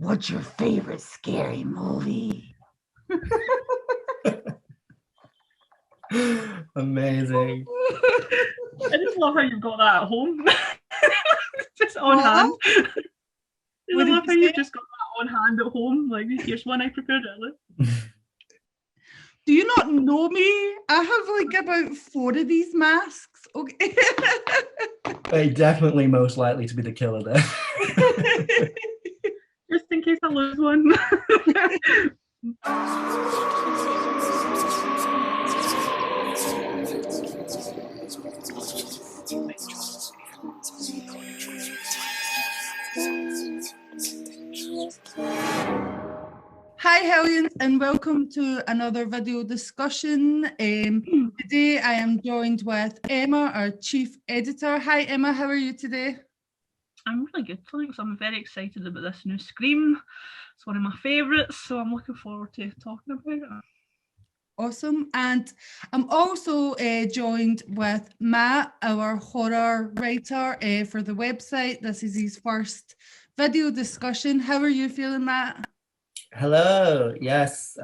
What's your favorite scary movie? Amazing. I just love how you've got that at home. Just on hand. I love how you've just got that on hand at home. Like, here's one I prepared earlier. Do you not know me? I have like about 4 of these masks. Okay. They're definitely most likely to be the killer there. Just in case I lose one. Hi Hellions, and welcome to another video discussion. Today I am joined with Emma, our chief editor. Hi Emma, how are you today? I'm really good, thanks. I'm very excited about this new Scream. It's one of my favourites, so I'm looking forward to talking about it. Awesome. And I'm also joined with Matt, our horror writer for the website. This is his first video discussion. How are you feeling, Matt? Hello. Yes.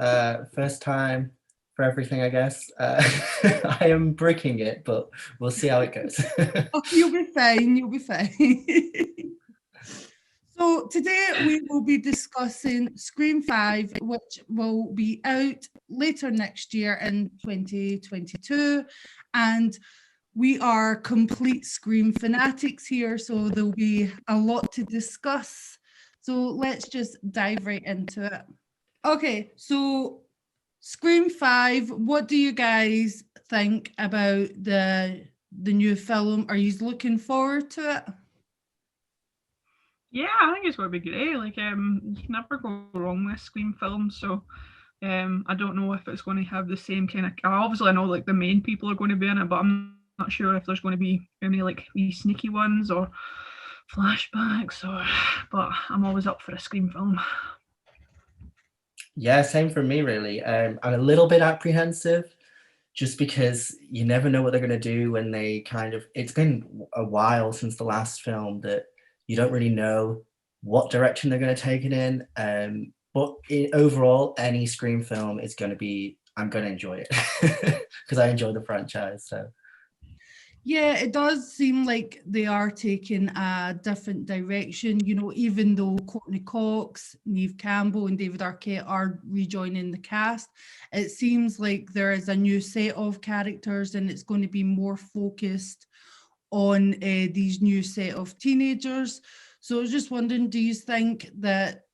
First time for everything, I guess. I am bricking it, but we'll see how it goes. Oh, you'll be fine. You'll be fine. So today we will be discussing Scream 5, which will be out later next year in 2022. And we are complete Scream fanatics here, so there'll be a lot to discuss. So let's just dive right into it. Okay, so Scream 5, what do you guys think about the new film? Are you looking forward to it? Yeah, I think it's going to be great. Like, you can never go wrong with Scream films. So, I don't know if it's going to have the same kind of. Obviously, I know like the main people are going to be in it, but I'm not sure if there's going to be any like wee sneaky ones or flashbacks. But I'm always up for a Scream film. Yeah, same for me, really. I'm a little bit apprehensive, just because you never know what they're going to do when they kind of. It's been a while since the last film that. You don't really know what direction they're going to take it in. But overall, any Scream film is going to be, I'm going to enjoy it because I enjoy the franchise. So, yeah, it does seem like they are taking a different direction. You know, even though Courtney Cox, Neve Campbell, and David Arquette are rejoining the cast, it seems like there is a new set of characters, and it's going to be more focused on these new set of teenagers. So I was just wondering, do you think that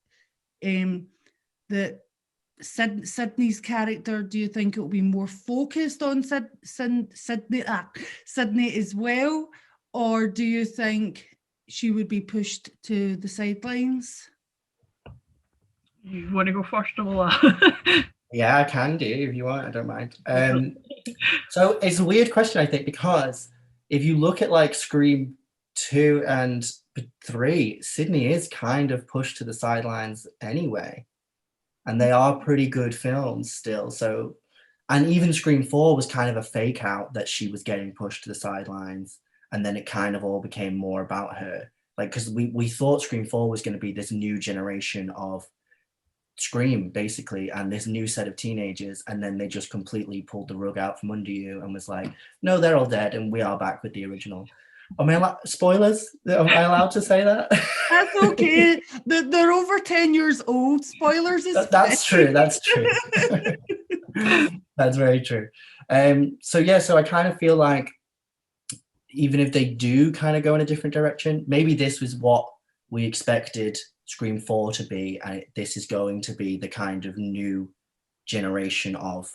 that Sydney's character, do you think it will be more focused on Sydney as well, or do you think she would be pushed to the sidelines? You want to go first of all? Yeah, I can do if you want. I don't mind. So it's a weird question, I think, because if you look at like Scream 2 and 3, Sydney is kind of pushed to the sidelines anyway. And they are pretty good films still. So, and even Scream 4 was kind of a fake out that she was getting pushed to the sidelines. And then it kind of all became more about her. Like, because we thought Scream 4 was going to be this new generation of Scream, basically, and this new set of teenagers, and then they just completely pulled the rug out from under you and was like, no, they're all dead, and we are back with the original. Am I spoilers? Am I allowed to say that? That's okay. They're over 10 years old. Spoilers is that's true. That's true. That's very true. So I kind of feel like even if they do kind of go in a different direction, maybe this was what we expected Scream 4 to be, and this is going to be the kind of new generation of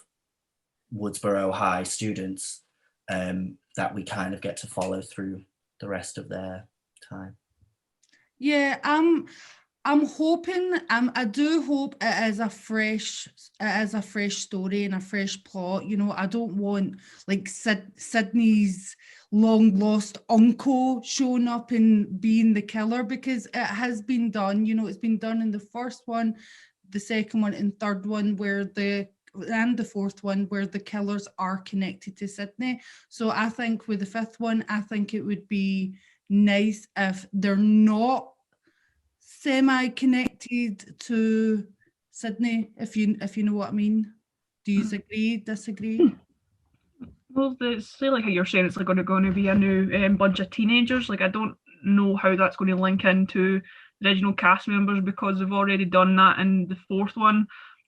Woodsboro High students that we kind of get to follow through the rest of their time. Yeah, I'm hoping. I do hope it is a fresh story and a fresh plot. You know, I don't want like Sydney's long lost uncle showing up and being the killer, because it has been done. You know, it's been done in the first one, the second one, and third one, and the fourth one, where the killers are connected to Sydney. So I think with the fifth one, I think it would be nice if they're not semi-connected to Sydney, if you know what I mean. Do you agree, disagree? Well, say like how you're saying, it's like going to be a new bunch of teenagers. Like I don't know how that's going to link into the original cast members because they've already done that in the fourth one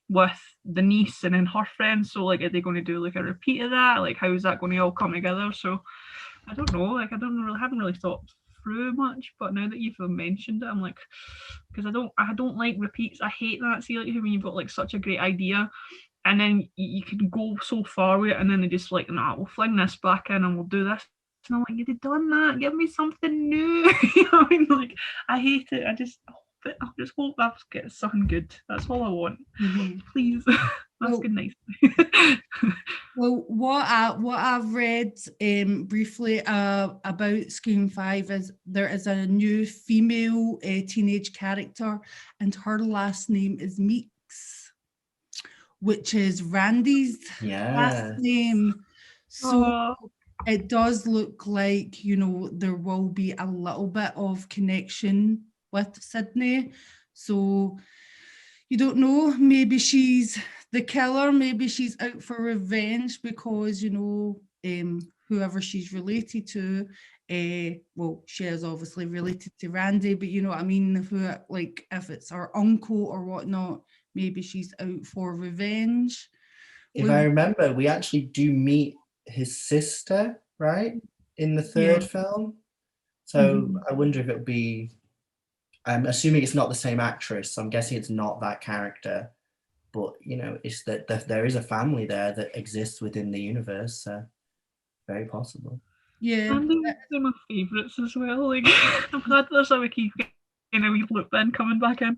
with the niece and then her friends. So like, are they going to do like a repeat of that? Like, how is that going to all come together? So I don't know. Like, haven't really thought through much. But now that you've mentioned it, I'm like, because I don't like repeats. I hate that. See, like when you've got like such a great idea and then you can go so far with it, and then they just like, nah, we'll fling this back in and we'll do this. And I'm like, you'd have done that. Give me something new. You know what I mean? Like, I hate it. I just hope I get something good. That's all I want. Mm-hmm. Please. That's good, nice. Well, what I've read briefly about Scream 5 is there is a new female teenage character, and her last name is Meeks, which is Randy's last name. So it does look like, there will be a little bit of connection with Sydney. So you don't know, maybe she's the killer, maybe she's out for revenge because, whoever she's related to, well, she is obviously related to Randy, but you know what I mean, if it's her uncle or whatnot, maybe she's out for revenge. If I remember, we actually do meet his sister, right, in the third film. So I wonder if it would be, I'm assuming it's not the same actress, so I'm guessing it's not that character, but it's that there is a family there that exists within the universe, so very possible. Yeah, and they're my favourites as well. Like, I'm glad there's a wee loop then coming back in.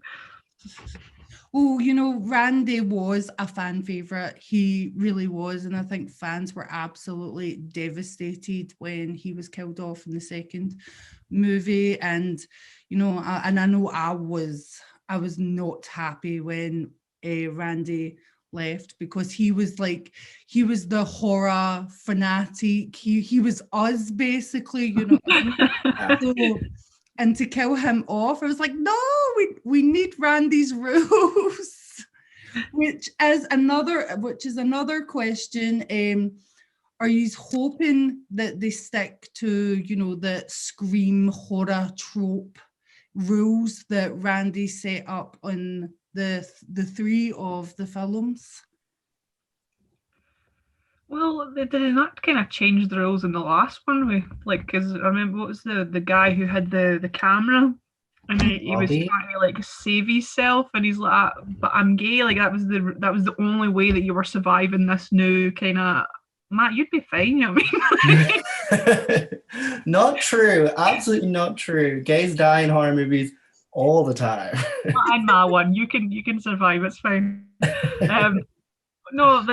Oh, Randy was a fan favourite. He really was. And I think fans were absolutely devastated when he was killed off in the second movie. And, I know I was not happy when Randy left, because he was the horror fanatic. He was us, basically, So, and to kill him off, I was like, no, we need Randy's rules, which is another question. Are you hoping that they stick to, the Scream horror trope rules that Randy set up on the three of the films? Well, they did not kind of change the rules in the last one. Because I remember, what was the guy who had the camera, and he was trying to save himself, and he's like, "But I'm gay." Like that was the only way that you were surviving this new kind of. Matt, you'd be fine. You know what I mean? Not true. Absolutely not true. Gays die in horror movies all the time. And my one, you can survive. It's fine. No,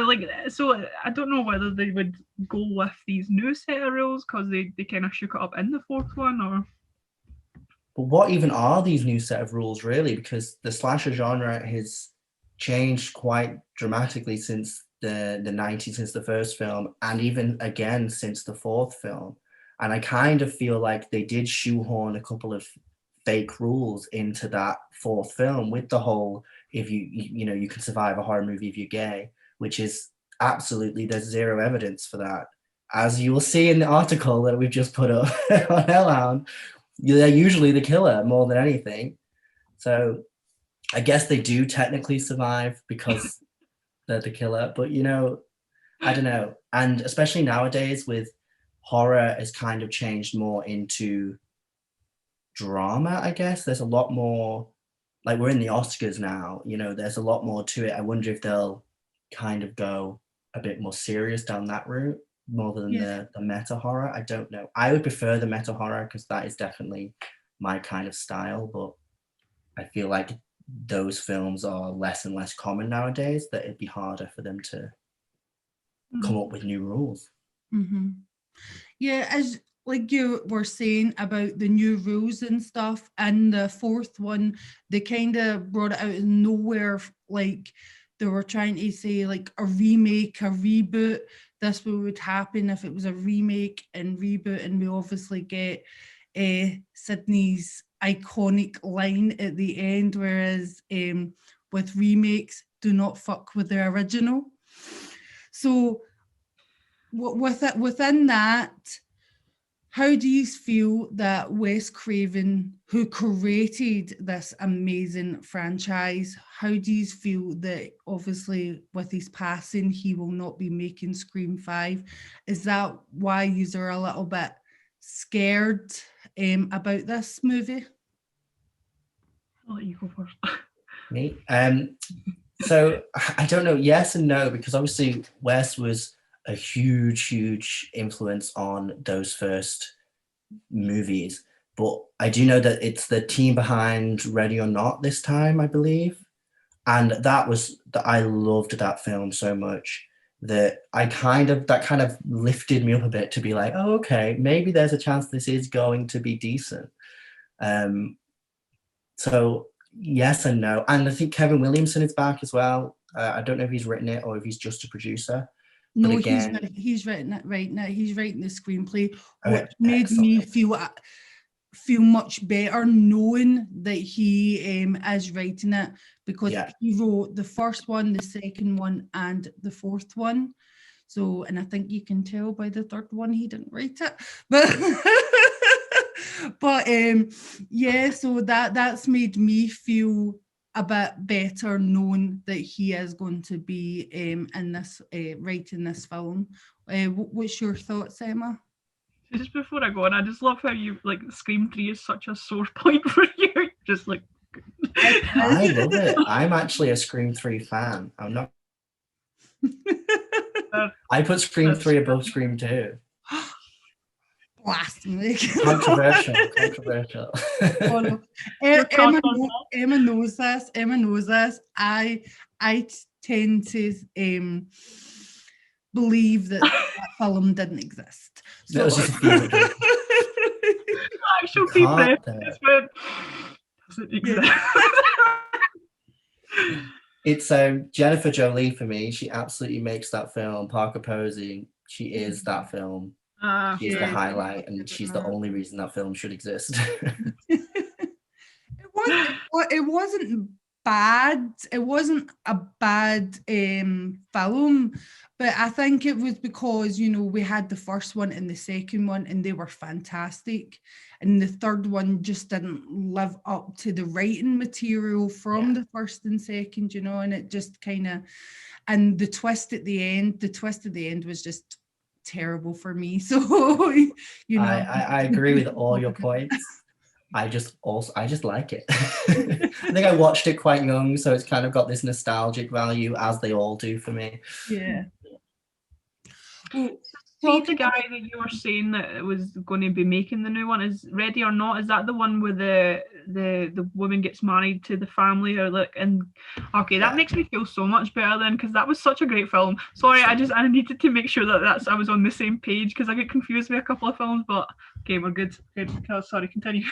so I don't know whether they would go with these new set of rules because they kind of shook it up in the fourth one, or. But what even are these new set of rules, really? Because the slasher genre has changed quite dramatically since the 90s, since the first film, and even again since the fourth film. And I kind of feel like they did shoehorn a couple of fake rules into that fourth film with the whole, if you can survive a horror movie if you're gay, which is absolutely, there's zero evidence for that. As you will see in the article that we've just put up on Hellhound, they're usually the killer more than anything. So I guess they do technically survive because they're the killer, but I don't know. And especially nowadays with horror has kind of changed more into drama, I guess. There's a lot more, like we're in the Oscars now, there's a lot more to it. I wonder if they'll kind of go a bit more serious down that route more than the meta horror. I don't know. I would prefer the meta horror because that is definitely my kind of style, but I feel like those films are less and less common nowadays, that it'd be harder for them to come up with new rules. Yeah, as like you were saying about the new rules and stuff, and the fourth one, they kind of brought it out of nowhere, like they were trying to say like a remake, a reboot. This would happen if it was a remake and reboot, and we obviously get Sydney's iconic line at the end, whereas with remakes, do not fuck with the original. So within that, how do you feel that Wes Craven, who created this amazing franchise, how do you feel that obviously with his passing, he will not be making Scream 5? Is that why you are a little bit scared about this movie? I'll let you go first. Me? So I don't know, yes and no, because obviously Wes was a huge influence on those first movies. But I do know that it's the team behind Ready or Not this time, I believe. And I loved that film so much that that kind of lifted me up a bit to be like, oh, okay, maybe there's a chance this is going to be decent. So yes and no. And I think Kevin Williamson is back as well. I don't know if he's written it or if he's just a producer. No, again, he's written it right now. He's writing the screenplay, Okay, which made me excellent. feel much better knowing that he is writing it, because Yeah. he wrote the first one, the second one, and the fourth one. So, and I think you can tell by the third one he didn't write it, but yeah. So that's made me feel a bit better knowing that he is going to be in this writing this film. What's your thoughts, Emma? Just before I go on, I just love how you like Scream 3 is such a sore point for you. Just like I love it. I'm actually a Scream 3 fan. I'm not. I put Scream 3 above Scream 2. Blasphemy. Controversial. Oh, no. Emma knows this. Emma knows this. I tend to believe that film didn't exist. That was just a feeling. Actual deep breath. Doesn't exist. It's Jennifer Jolie for me. She absolutely makes that film. Parker Posey, she is that film. She's the highlight, and she's the only reason that film should exist. It wasn't bad. It wasn't a bad film, but I think it was because, you know, we had the first one and the second one, and they were fantastic, and the third one just didn't live up to the writing material from the first and second, you know, and it just kind of, and the twist at the end was just terrible for me. So, you know, I agree with all your points. I just like it. I think I watched it quite young, so it's kind of got this nostalgic value, as they all do for me. Yeah. See, the guy that you were saying that was going to be making the new one, is Ready or Not? Is that the one where the woman gets married to the family, or like? And okay, that makes me feel so much better then, because that was such a great film. Sorry, I needed to make sure that I was on the same page, because I get confused with a couple of films. But okay, we're good. Sorry, continue.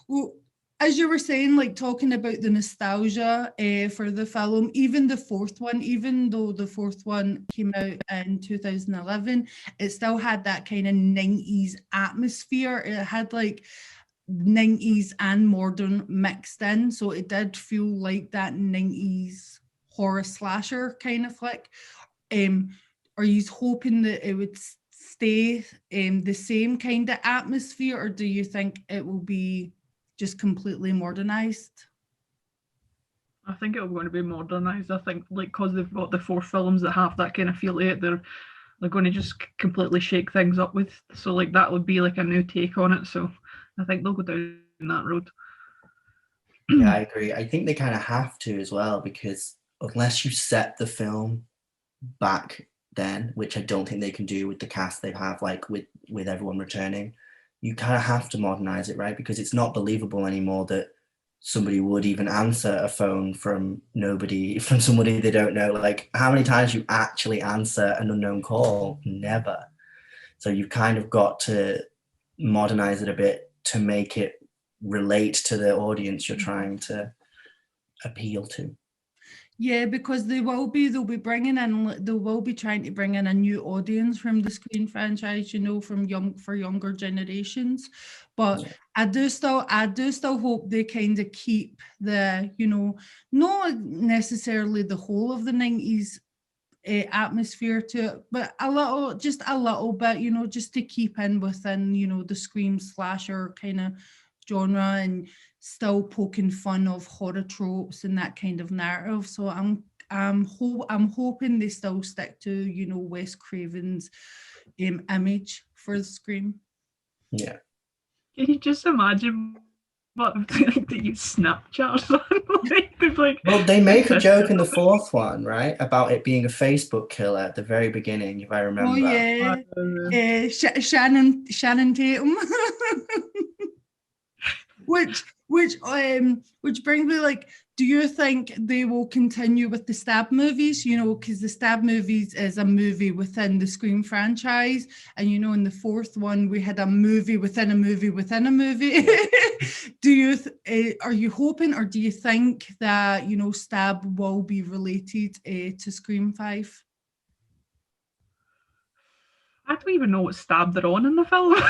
Well, as you were saying, like talking about the nostalgia for the film, even the fourth one, even though the fourth one came out in 2011, it still had that kind of 90s atmosphere. It had like 90s and modern mixed in. So it did feel like that 90s horror slasher kind of flick. Are you hoping that it would stay the same kind of atmosphere, or do you think it will be just completely modernized? I think it's going to be modernized. I think, like, because they've got the 4 films that have that kind of feel to it, they're going to just completely shake things up with. So, like, that would be like a new take on it. So, I think they'll go down that road. Yeah, I agree. I think they kind of have to as well, because unless you set the film back then, which I don't think they can do with the cast they have, like with everyone returning, you kind of have to modernize it, right? Because it's not believable anymore that somebody would even answer a phone from somebody they don't know. Like, how many times you actually answer an unknown call? Never. So you've kind of got to modernize it a bit to make it relate to the audience you're trying to appeal to. Yeah, because they'll be bringing in, they will be trying to bring in a new audience from the Screen franchise, from for younger generations. But Yeah. I do still hope they kind of keep the, not necessarily the whole of the 90s atmosphere to it, but just a little bit, just to keep in within, the Scream slasher kind of genre, and still poking fun of horror tropes and that kind of narrative. So I'm hoping they still stick to, Wes Craven's image for the Scream. Yeah. Can you just imagine what they use Snapchat or something? Like, Well, they make a joke in the fourth one, right, about it being a Facebook killer at the very beginning, if I remember. Oh yeah, Shannon Tatum. which brings me, like, do you think they will continue with the Stab movies? Because the Stab movies is a movie within the Scream franchise, and in the fourth one we had a movie within a movie within a movie. Do you are you hoping, or do you think that Stab will be related to Scream 5? I don't even know what Stab they're on in the film.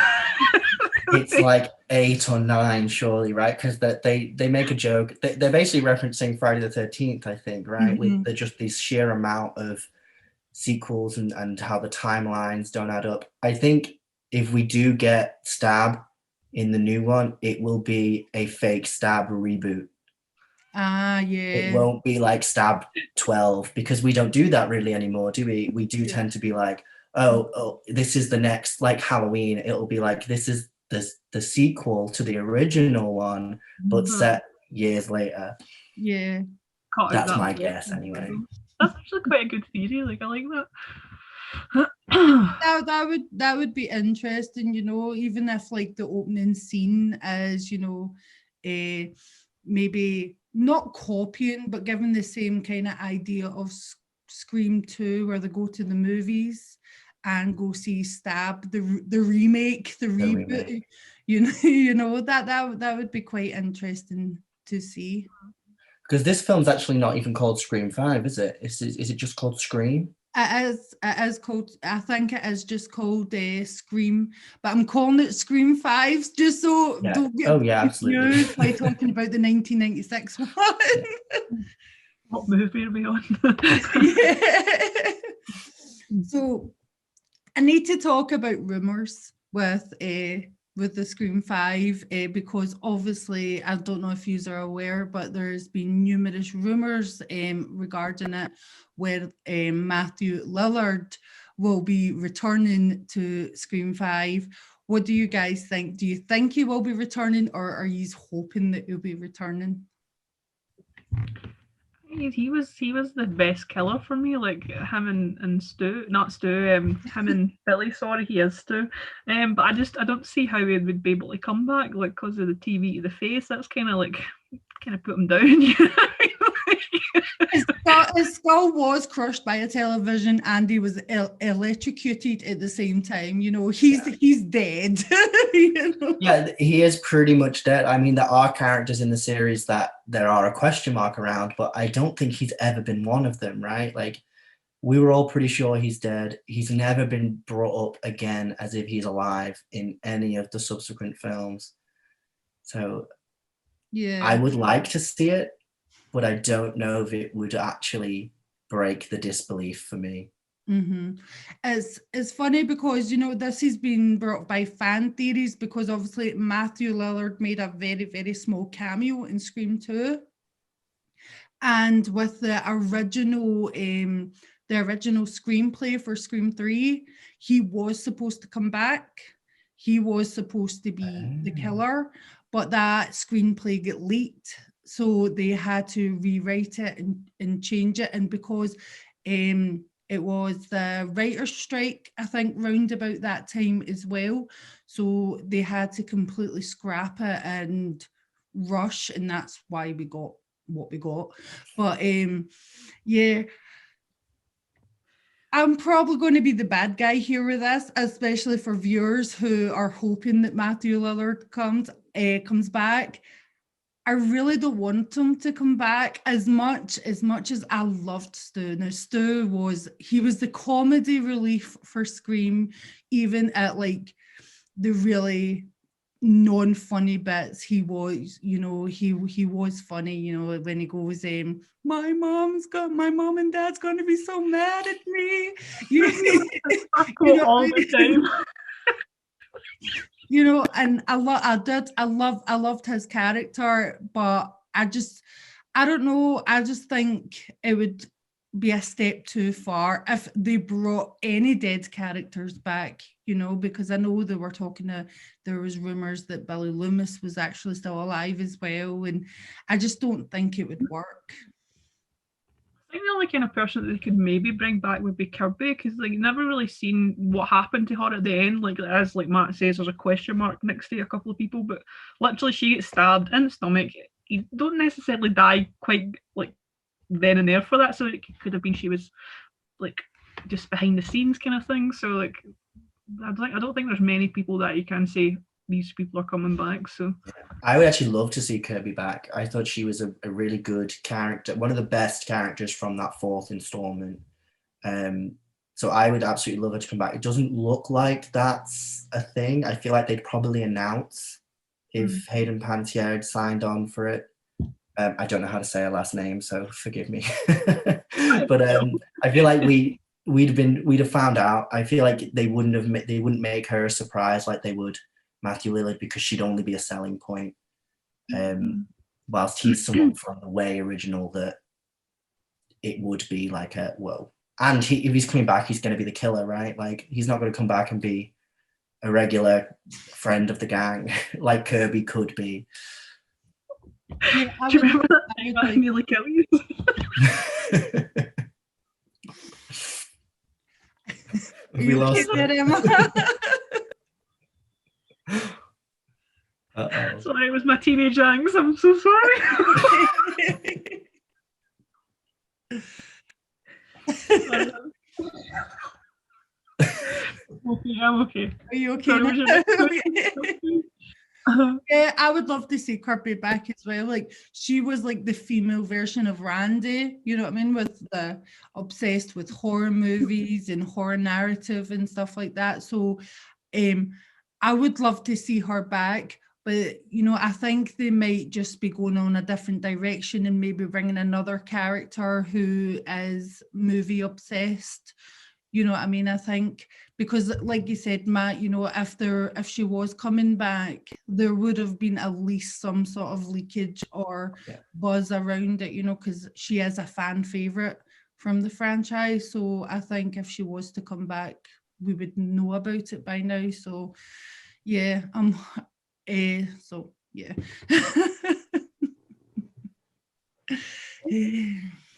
It's like 8 or 9, surely, right? Because they make a joke. They're basically referencing Friday the 13th, I think, right? Mm-hmm. With just this sheer amount of sequels and how the timelines don't add up. I think if we do get Stab in the new one, it will be a fake Stab reboot. Yeah. It won't be like Stab 12, because we don't do that really anymore, do we? We do tend to be like, oh, this is the next, like Halloween. It'll be like, this is the sequel to the original one, but set years later. Yeah. That's my guess anyway. That's actually quite a good theory. Like, I like that. that would be interesting, even if, like, the opening scene is, maybe not copying, but giving the same kind of idea of Scream 2, where they go to the movies and go see Stab, the remake, the reboot. That would be quite interesting to see. Because this film's actually not even called Scream 5, is it? Is it just called Scream? It is called, I think it is just called Scream, but I'm calling it Scream 5 just so don't get absolutely by talking about the 1996 one. What movie are we on? Yeah. So I need to talk about rumors with the Scream 5, because obviously, I don't know if you are aware, but there's been numerous rumors regarding it, where Matthew Lillard will be returning to Scream 5. What do you guys think? Do you think he will be returning, or are you hoping that he'll be returning? He was the best killer for me. Like, him and Stu, not Stu, him and Billy. Sorry, he is Stu. But I don't see how he would be able to come back, like, because of the TV to the face. That's kind of put him down. His skull was crushed by a television, and he was electrocuted at the same time. He's dead. Yeah, he is pretty much dead. I mean, there are characters in the series that there are a question mark around, but I don't think he's ever been one of them, right? Like, we were all pretty sure he's dead. He's never been brought up again as if he's alive in any of the subsequent films. So yeah, I would like to see it, but I don't know if it would actually break the disbelief for me. Mm-hmm. It's funny because this has been brought by fan theories, because obviously Matthew Lillard made a very, very small cameo in Scream 2, and with the original screenplay for Scream 3, he was supposed to come back. He was supposed to be the killer, but that screenplay got leaked, so they had to rewrite it and change it. And because it was the writer's strike, I think, round about that time as well, so they had to completely scrap it and rush, and that's why we got what we got. But yeah, I'm probably going to be the bad guy here with this, especially for viewers who are hoping that Matthew Lillard comes back. I really don't want him to come back as much as I loved Stu. Now Stu was the comedy relief for Scream, even at like the really non-funny bits. He was, he was funny, when he goes, my mom and dad's gonna be so mad at me. All the time. And I loved his character, but I don't know. I just think it would be a step too far if they brought any dead characters back, because I know there was rumors that Billy Loomis was actually still alive as well, and I just don't think it would work. I think the only kind of person that they could maybe bring back would be Kirby, because like never really seen what happened to her at the end. Like as like Matt says, there's a question mark next to a couple of people, but literally she gets stabbed in the stomach. You don't necessarily die quite like then and there for that, so it could have been she was like just behind the scenes kind of thing. So like I don't think there's many people that you can say these people are coming back. So I would actually love to see Kirby back. I thought she was a really good character, one of the best characters from that 4th installment. So I would absolutely love her to come back. It doesn't look like that's a thing. I feel like they'd probably announce if Hayden Panettiere had signed on for it. I don't know how to say her last name, so forgive me. But I feel like we'd have found out. I feel like they wouldn't make her a surprise like they would Matthew Lillard, because she'd only be a selling point. Whilst he's someone from the Way original that it would be like a whoa. And if he's coming back, he's going to be the killer, right? Like he's not going to come back and be a regular friend of the gang like Kirby could be. Yeah, do you remember that time I nearly killed you? We lost it, Emma. Sorry, it was my teenage angst. I'm so sorry. Okay, I'm okay. Are you okay? Yeah, I would love to see Kirby back as well. Like she was like the female version of Randy, you know what I mean, with the obsessed with horror movies and horror narrative and stuff like that. So I would love to see her back, but I think they might just be going on a different direction and maybe bringing another character who is movie obsessed. You know what I mean? I think because, like you said, Matt, if she was coming back, there would have been at least some sort of leakage or buzz around it, because she is a fan favorite from the franchise. So I think if she was to come back, we would know about it by now. So yeah, so yeah.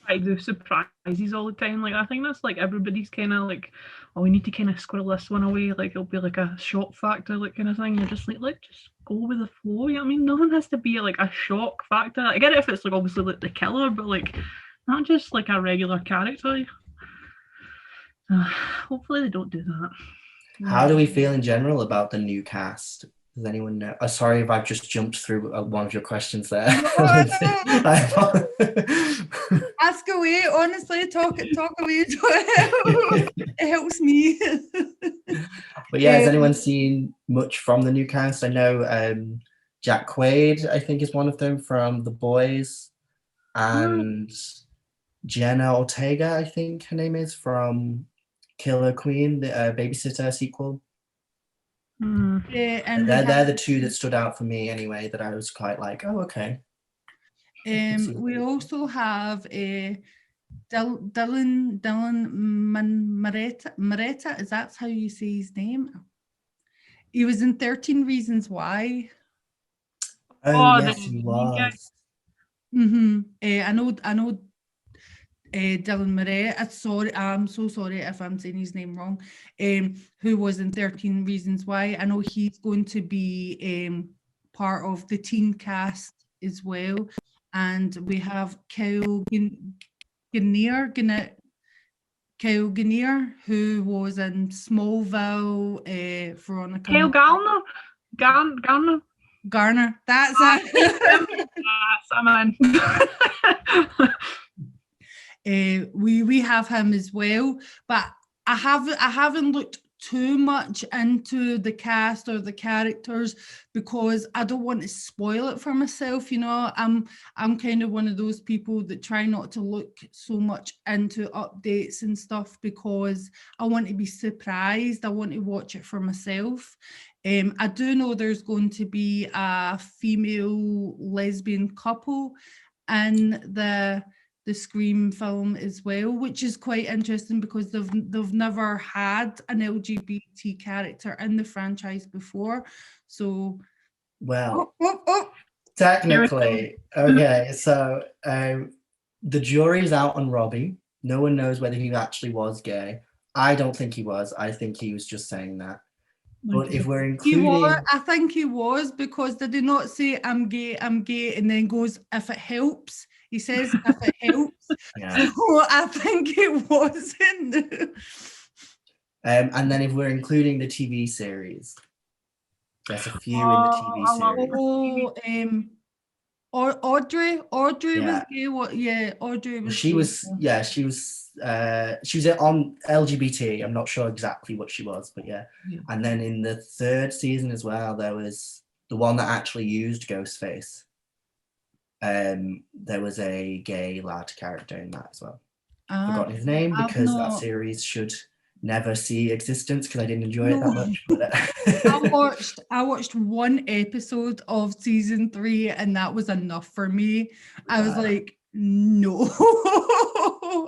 Like the surprises all the time. Like I think that's like everybody's kind of like, oh, we need to kind of squirrel this one away. Like it'll be like a shock factor, like kind of thing. You're just like, let's just go with the flow. You know what I mean? Nothing has to be like a shock factor. I get it if it's like obviously like the killer, but like not just like a regular character. Hopefully they don't do that. How do we feel in general about the new cast? Does anyone know? Sorry if I've just jumped through one of your questions there. Ask away, honestly, talk away. It helps me. But yeah, has anyone seen much from the new cast? I know Jack Quaid, I think, is one of them from The Boys, and Jenna Ortega, I think her name is, from Killer Queen, the Babysitter sequel. Yeah, and they're the two that stood out for me anyway, that I was quite like, oh, okay. We also have Dylan Maretta. Is that how you say his name? He was in 13 Reasons Why. Oh yes, he was. I know. Dylan Murray, I'm so sorry if I'm saying his name wrong, who was in 13 Reasons Why. I know he's going to be part of the teen cast as well. And we have Kyle Kinnear, who was in Smallville, Veronica. Kyle Garner. Garner. That's it. I'm in. We have him as well, but I haven't looked too much into the cast or the characters because I don't want to spoil it for myself. You know, I'm kind of one of those people that try not to look so much into updates and stuff because I want to be surprised. I want to watch it for myself. I do know there's going to be a female lesbian couple in the Scream film as well, which is quite interesting because they've never had an LGBT character in the franchise before. So, Well, technically, okay. So the jury's out on Robbie. No one knows whether he actually was gay. I don't think he was. I think he was just saying that. But if we're including, I think he was, because did he not say I'm gay, and then goes if it helps? He says if it helps. Yeah. So I think it wasn't. And then if we're including the TV series, there's a few in the TV series. Audrey Yeah. was gay. What? Yeah, Audrey was. She gay. was. Yeah, she was on LGBT. I'm not sure exactly what she was, but yeah. And then in the third season as well, there was the one that actually used Ghostface. There was a gay lad character in that as well. Forgotten his name because that series should never see existence because I didn't enjoy it that much. But I watched one episode of season 3 and that was enough for me. I was like, no.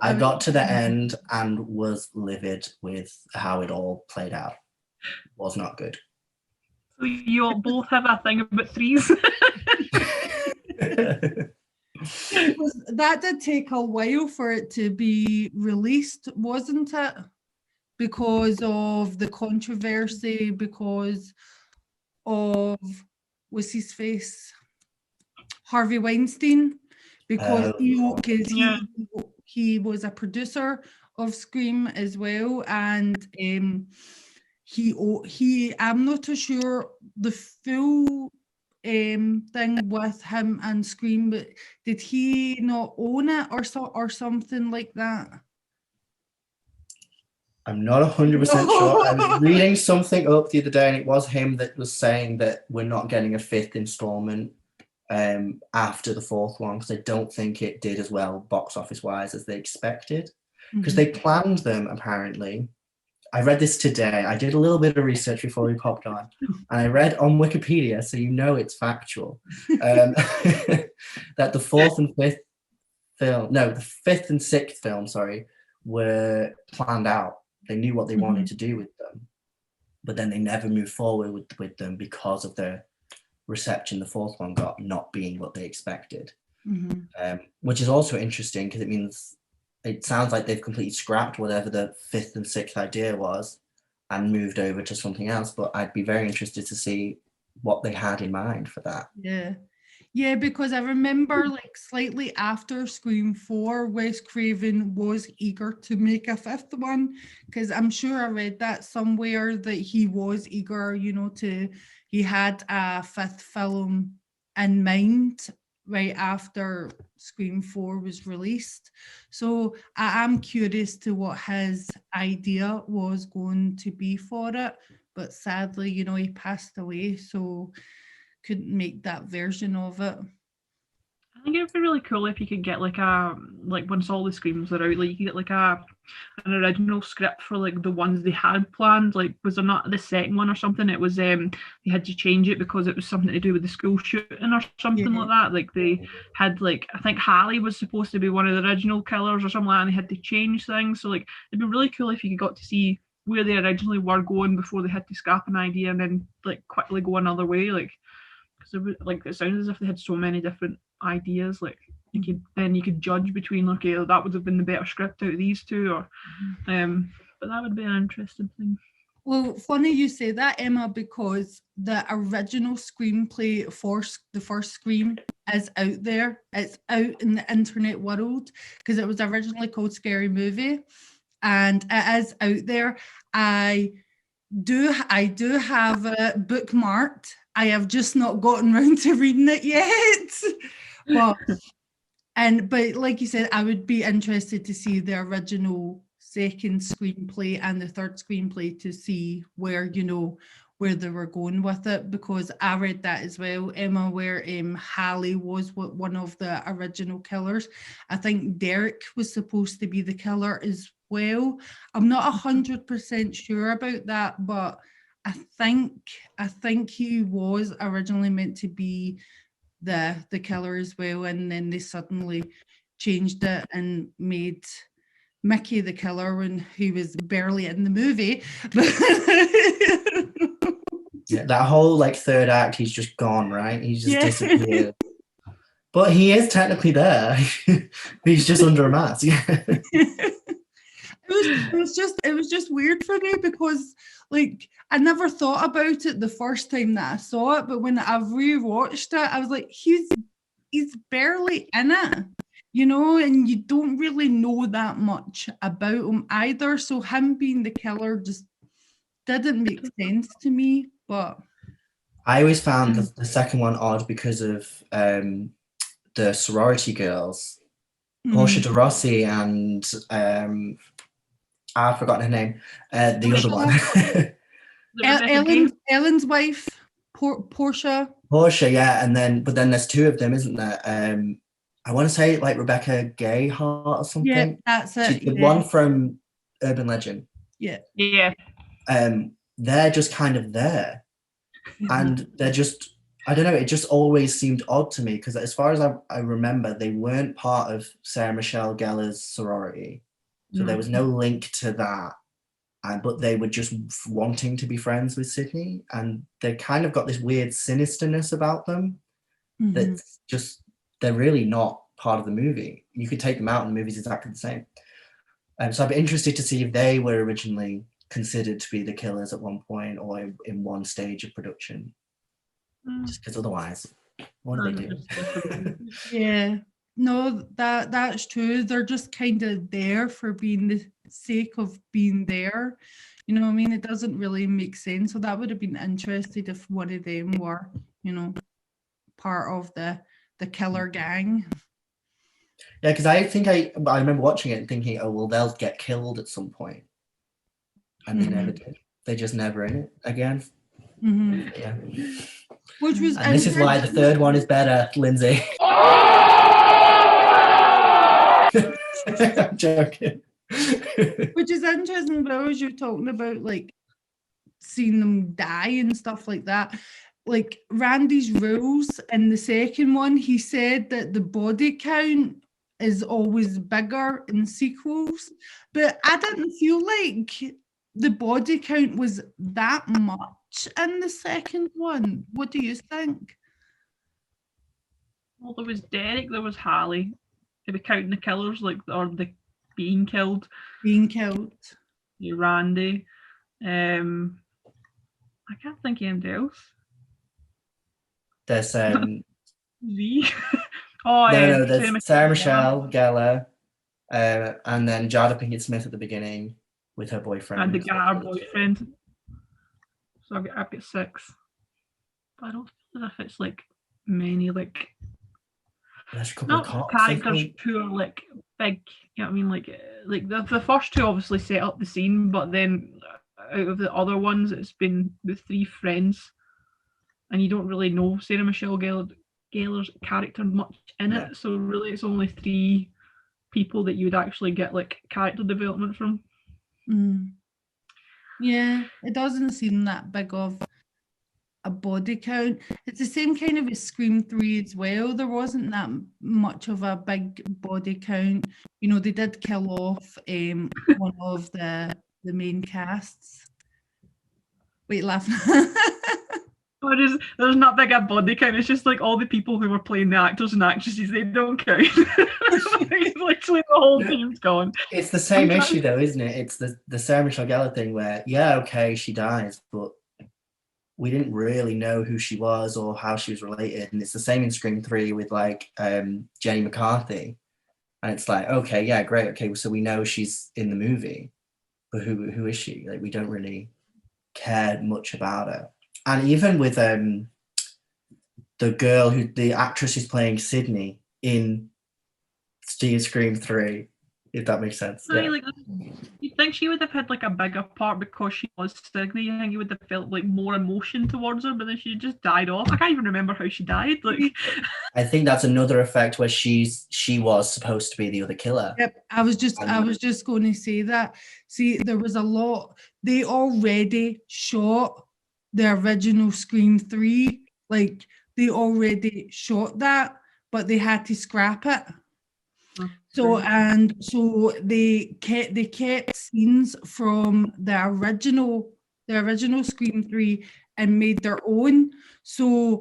I got to the end and was livid with how it all played out. It was not good. So you all both have a thing about threes. That did take a while for it to be released, wasn't it? Because of the controversy, because of, what's his face? Harvey Weinstein, because he was a producer of Scream as well, and he I'm not too sure the full thing with him and Scream, but did he not own it or something like that? I'm not 100% sure. I was reading something up the other day and it was him that was saying that we're not getting a 5th installment after the 4th one because I don't think it did as well box office wise as they expected, because they planned them apparently. I read this today. I did a little bit of research before we popped on, and I read on Wikipedia, so you know it's factual, that the 4th and 5th film, no, the 5th and 6th film, sorry, were planned out. They knew what they wanted to do with them, but then they never moved forward with them because of the reception the 4th one got not being what they expected, which is also interesting because it means it sounds like they've completely scrapped whatever the 5th and 6th idea was and moved over to something else. But I'd be very interested to see what they had in mind for that. Yeah, because I remember like slightly after Scream 4, Wes Craven was eager to make a 5th one, because I'm sure I read that somewhere that he was eager, you know, he had a 5th film in mind right after Scream 4 was released. So I am curious to what his idea was going to be for it, but sadly, you know, he passed away, so couldn't make that version of it. I think it'd be really cool if you could get like once all the Screams are out, like you could get like an original script for like the ones they had planned. Like, was there not the second one or something? It was they had to change it because it was something to do with the school shooting or something like that. Like they had like, I think Hallie was supposed to be one of the original killers or something like that, and they had to change things. So like it'd be really cool if you got to see where they originally were going before they had to scrap an idea and then like quickly go another way. Like, because like it sounds as if they had so many different ideas. Like you could judge between, okay, that would have been the better script out of these two, or but that would be an interesting thing. Well, funny you say that, Emma, because the original screenplay for the first Scream is out there. It's out in the internet world because it was originally called Scary Movie, and it is out there. I do have it bookmarked I have just not gotten round to reading it yet. But like you said, I would be interested to see the original second screenplay and the third screenplay to see where, you know, where they were going with it, because I read that as well, Emma, where Hallie was one of the original killers. I think Derek was supposed to be the killer as well. I'm not 100% sure about that, but I think he was originally meant to be the killer as well, and then they suddenly changed it and made Mickey the killer when he was barely in the movie. Yeah, that whole like third act, he's just gone, right? He's just Yeah. disappeared. But he is technically there. He's just under a mask. It was just weird for me, because like I never thought about it the first time that I saw it, but when I've rewatched it, I was like, he's barely in it, you know, and you don't really know that much about him either. So him being the killer just didn't make sense to me. But I always found the second one odd because of the sorority girls, Portia de Rossi and I've forgotten her name. The other one. Ellen's wife, Portia. Portia, yeah, but then there's two of them, isn't there? I want to say like Rebecca Gayheart or something. Yeah, that's it. The one from Urban Legend. Yeah. They're just kind of there, and they're just, I don't know, it just always seemed odd to me, because as far as I remember, they weren't part of Sarah Michelle Gellar's sorority, so there was no link to that. But they were just wanting to be friends with Sydney, and they kind of got this weird sinisterness about them that's just, they're really not part of the movie. You could take them out and the movie's exactly the same. So I'd be interested to see if they were originally considered to be the killers at one point, or in one stage of production. Just because otherwise, what do they do? Yeah. No, that's true. They're just kind of there for being the sake of being there. You know what I mean? It doesn't really make sense. So that would have been interesting if one of them were, you know, part of the killer gang. Yeah, because I think I remember watching it and thinking, oh, well, they'll get killed at some point. And they never did. They just never in it again. Yeah. Which was, and this is why the third one is better, Lindsay. I'm joking. Which is interesting, but as you're talking about like seeing them die and stuff like that, like Randy's rules in the second one, he said that the body count is always bigger in sequels, but I didn't feel like the body count was that much in the second one. What do you think? Well, there was Derek, there was Hallie. They were counting the killers, like, or the being killed. Randy. I can't think of anybody else. There's V. There's Sarah Michelle Gellar, and then Jada Pinkett Smith at the beginning with her boyfriend. And the guy boyfriend. So I've got 6. But I don't feel as if it's like many, like, there's a couple of cops, characters who are like big, you know what I mean? Like the first two obviously set up the scene, but then out of the other ones, it's been the 3 friends, and you don't really know Sarah Michelle Gellar's character much in it. So really, it's only 3 people that you would actually get like character development from. Yeah, it doesn't seem that big of a body count. It's the same kind of as Scream 3 as well. There wasn't that much of a big body count. You know, they did kill off one of the main casts. Wait, laughing. There's not big a body count. It's just like all the people who were playing the actors and actresses, they don't count. Literally the whole team's gone. It's the same issue though, isn't it? It's the Sarah Michelle Gellar thing where, yeah, okay, she dies, but we didn't really know who she was or how she was related. And it's the same in Scream 3 with like Jenny McCarthy. And it's like, okay, yeah, great. Okay, so we know she's in the movie, but who is she? Like, we don't really care much about her. And even with the girl the actress who's playing Sydney in Scream 3, if that makes sense. Yeah. Like, you think she would have had like a bigger part because she was Sydney? You think you would have felt like more emotion towards her, but then she just died off. I can't even remember how she died. Like, I think that's another effect where she was supposed to be the other killer. Yep, I was just going to say that. See, there was a lot. They already shot the original Scream 3. Like, they already shot that, but they had to scrap it. So they kept scenes from the original Scream 3 and made their own. So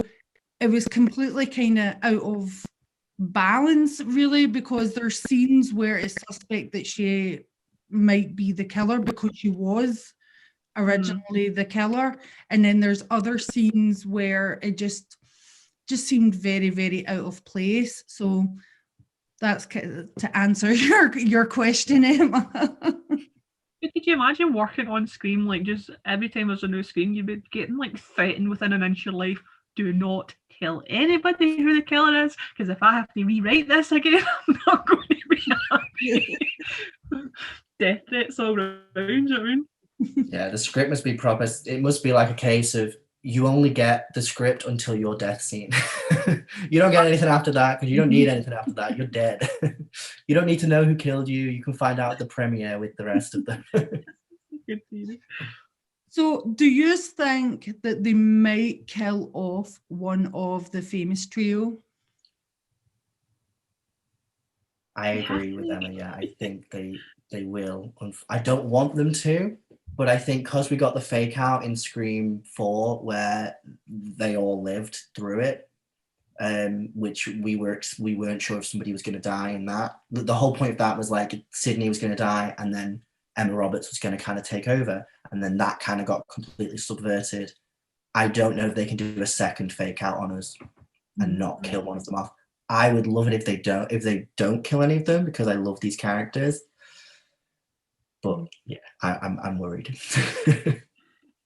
it was completely kind of out of balance, really, because there's scenes where it's suspect that she might be the killer because she was originally the killer, and then there's other scenes where it just seemed very, very out of place. So that's to answer your question, Emma. Could you imagine working on Scream, like just every time there's a new Scream, you'd be getting like threatened within an inch of your life, do not tell anybody who the killer is, because if I have to rewrite this again, I'm not going to be happy. Death threats all around, you know what I mean? Yeah, the script must be proper. It must be like a case of you only get the script until your death scene. You don't get anything after that because you don't need anything after that. You're dead. You don't need to know who killed you. You can find out at the premiere with the rest of them. Good theory. So do you think that they might kill off one of the famous trio? I agree with Emma. Yeah, I think they will. I don't want them to, but I think because we got the fake out in Scream 4 where they all lived through it, which we weren't sure if somebody was going to die in that. The whole point of that was like Sydney was going to die and then Emma Roberts was going to kind of take over, and then that kind of got completely subverted. I don't know if they can do a second fake out on us and not kill one of them off. I would love it if they don't kill any of them because I love these characters. But yeah, I'm worried. In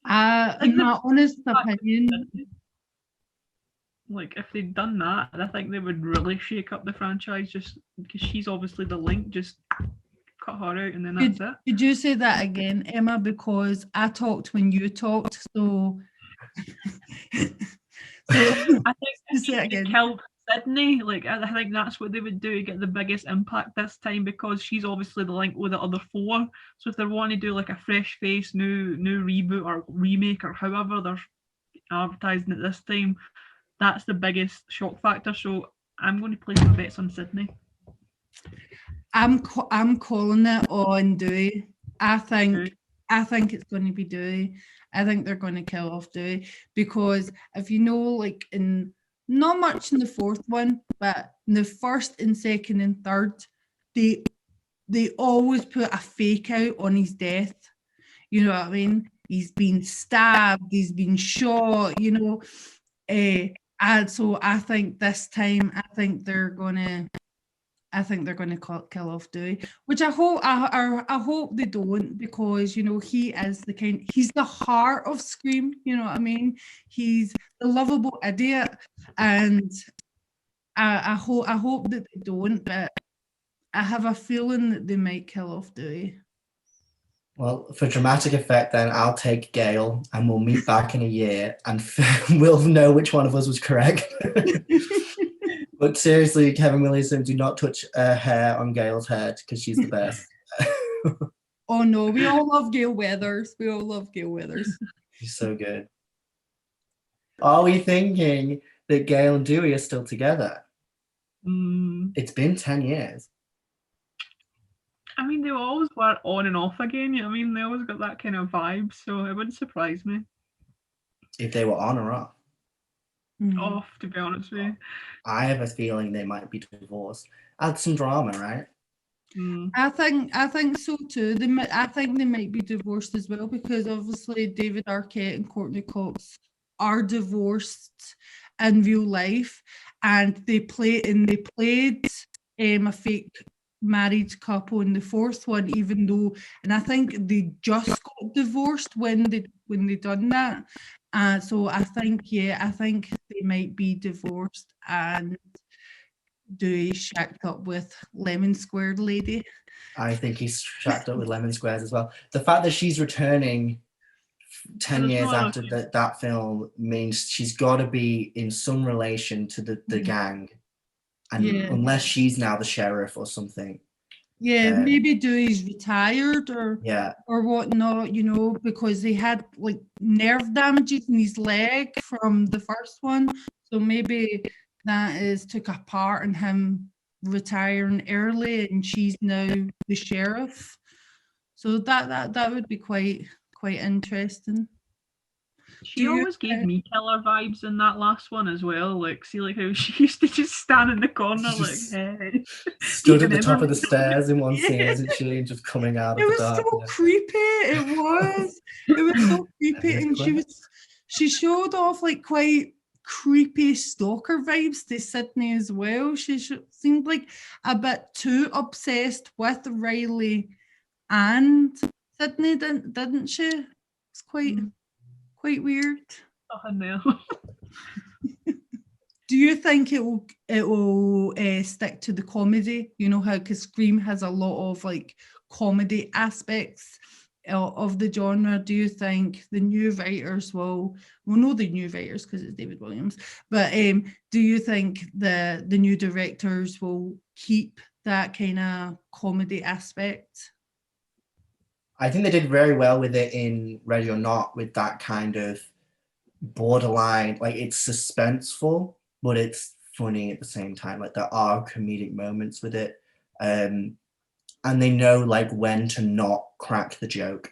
my honest opinion, like if they'd done that, I think they would really shake up the franchise, just because she's obviously the link. Just cut her out and then that's it. Could you say that again, Emma? Because I talked when you talked, so. I think say it again. Killed Sydney, like I think that's what they would do to get the biggest impact this time, because she's obviously the link with the other four. So if they want to do like a fresh face, new reboot or remake or however they're advertising it this time, that's the biggest shock factor. So I'm going to place my bets on Sydney. I'm calling it on Dewey. I think it's going to be Dewey. I think they're going to kill off Dewey because if you know, like in not much in the fourth one, but in the first and second and third, they always put a fake out on his death. You know what I mean? He's been stabbed, he's been shot, you know. And so I think this time, I think they're gonna kill off Dewey, which I hope they don't, because you know he's the heart of Scream. You know what I mean? He's the lovable idiot, and I hope that they don't, but I have a feeling that they might kill off Dewey. Well, for dramatic effect, then I'll take Gail, and we'll meet back in a year, and we'll know which one of us was correct. But seriously, Kevin Williamson, do not touch hair on Gail's head because she's the best. Oh no, we all love Gail Weathers. She's so good. Are we thinking that Gail and Dewey are still together? It's been 10 years. I mean, they always were on and off again. You know what I mean? They always got that kind of vibe, so it wouldn't surprise me. If they were on or off? Off, to be honest with you. I have a feeling they might be divorced. Add some drama, right? I think so too. I think they might be divorced as well, because obviously David Arquette and Courtney Cox are divorced in real life, and they played a fake married couple in the fourth one, even though, and I think they just got divorced when they done that. So I think they might be divorced, and Dewey shacked up with Lemon Squared Lady. I think he's shacked up with Lemon Squares as well. The fact that she's returning 10 years after that film means she's got to be in some relation to the gang. And unless she's now the sheriff or something. Yeah, maybe Dewey's retired or whatnot, you know, because he had like nerve damages in his leg from the first one. So maybe that took a part in him retiring early, and she's now the sheriff. So that would be quite interesting. She always gave me killer vibes in that last one as well. Like, see, like how she used to just stand in the corner, like, hey. Stood at the top of the stairs in one scene, isn't she? And just coming out of the dark. It was so creepy. It was so creepy, and she showed off like quite creepy stalker vibes to Sydney as well. She seemed like a bit too obsessed with Riley and Sydney, didn't she? It's quite weird. Oh no. Do you think it will stick to the comedy? You know how, because Scream has a lot of like comedy aspects of the genre. Do you think the new writers will know the new writers because it's David Williams, but do you think the new directors will keep that kind of comedy aspect? I think they did very well with it in Ready or Not, with that kind of borderline, like it's suspenseful, but it's funny at the same time. Like there are comedic moments with it. And they know like when to not crack the joke.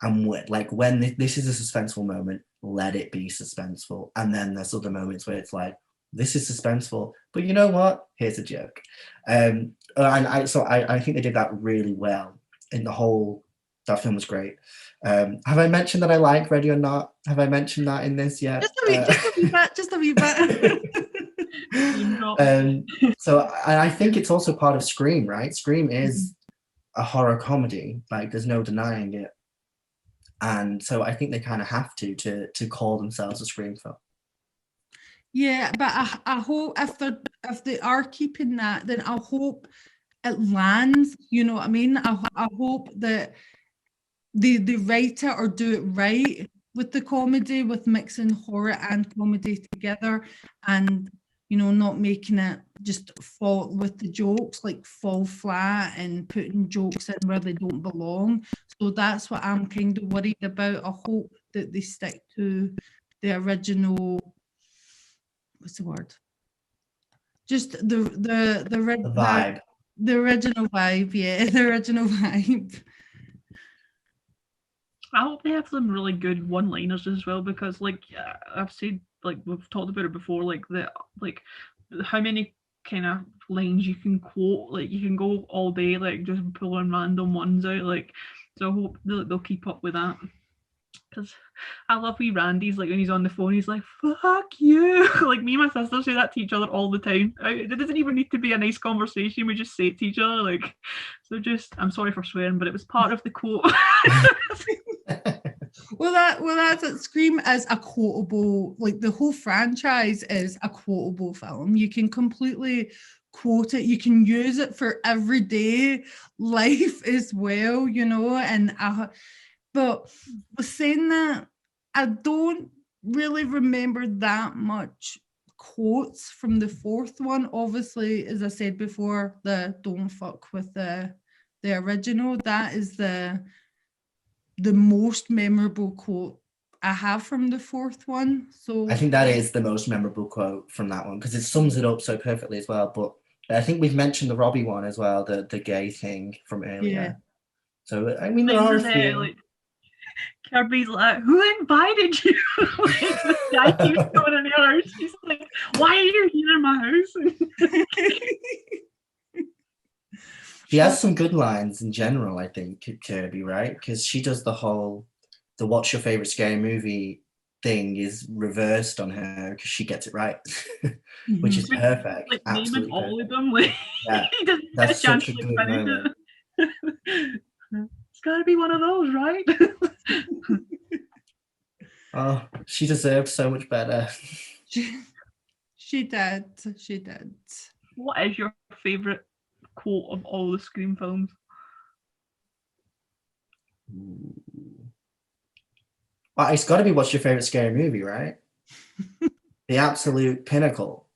And when this is a suspenseful moment, let it be suspenseful. And then there's other moments where it's like, this is suspenseful, but you know what? Here's a joke. And I think they did that really well in the whole. That film was great. Have I mentioned that I like Ready or Not? Have I mentioned that in this yet? Just a wee bit. So I think it's also part of Scream, right? Scream is a horror comedy. Like there's no denying it. And so I think they kind of have to call themselves a Scream film. Yeah, but I hope if they are keeping that, then I hope it lands. You know what I mean? I hope that they write it or do it right with the comedy, with mixing horror and comedy together, and you know, not making it just fall with the jokes, like fall flat and putting jokes in where they don't belong. So that's what I'm kind of worried about. I hope that they stick to the original. What's the word? Just the vibe. The original vibe, yeah, the original vibe. I hope they have some really good one-liners as well, because like I've said, like we've talked about it before, like how many kind of lines you can quote, like you can go all day like just pulling random ones out, like, so I hope they'll keep up with that. Because I love wee Randy's, like when he's on the phone, he's like, fuck you. Like me and my sister say that to each other all the time. It doesn't even need to be a nice conversation, we just say it to each other, like, so just, I'm sorry for swearing, but it was part of the quote. Well, that's it. Scream is a quotable, like the whole franchise is a quotable film. You can completely quote it. You can use it for everyday life as well, you know. And but with saying that, I don't really remember that much quotes from the fourth one. Obviously, as I said before, the "don't fuck with the original." That is the most memorable quote I have from the fourth one. So I think that is the most memorable quote from that one, because it sums it up so perfectly as well. But I think we've mentioned the Robbie one as well, the gay thing from earlier. Yeah. So I mean, there are a few. Like, Kirby's like, who invited you? Like, this guy keeps going in her house. She's like, why are you here in my house? She has some good lines in general, I think, Kirby, right? Because she does the what's your favorite scary movie thing is reversed on her because she gets it right, which is perfect. Like Absolutely naming all perfect. of them, like Yeah, he doesn't get a that's chance such a to good finish moment. it. It's got to be one of those, right? Oh, she deserved so much better. She did. She did. What is your favourite quote of all the Scream films? Well, it's got to be what's your favorite scary movie, right? The absolute pinnacle.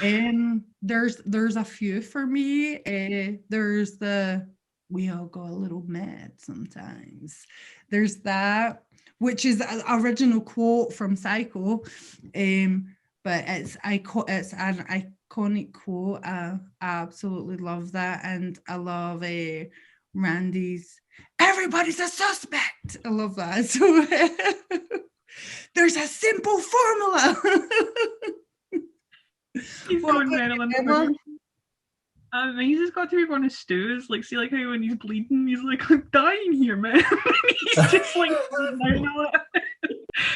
There's a few for me. There's the we all go a little mad sometimes. There's that, which is an original quote from Psycho, but it's an iconic quote. I absolutely love that, and I love Randy's. Everybody's a suspect. I love that. So there's a simple formula. He's What going about Marilyn you, Emma? Monroe. He's just got to be one of Stu's. Like, see, like how when he's bleeding, he's like, I'm dying here, man. He's just like,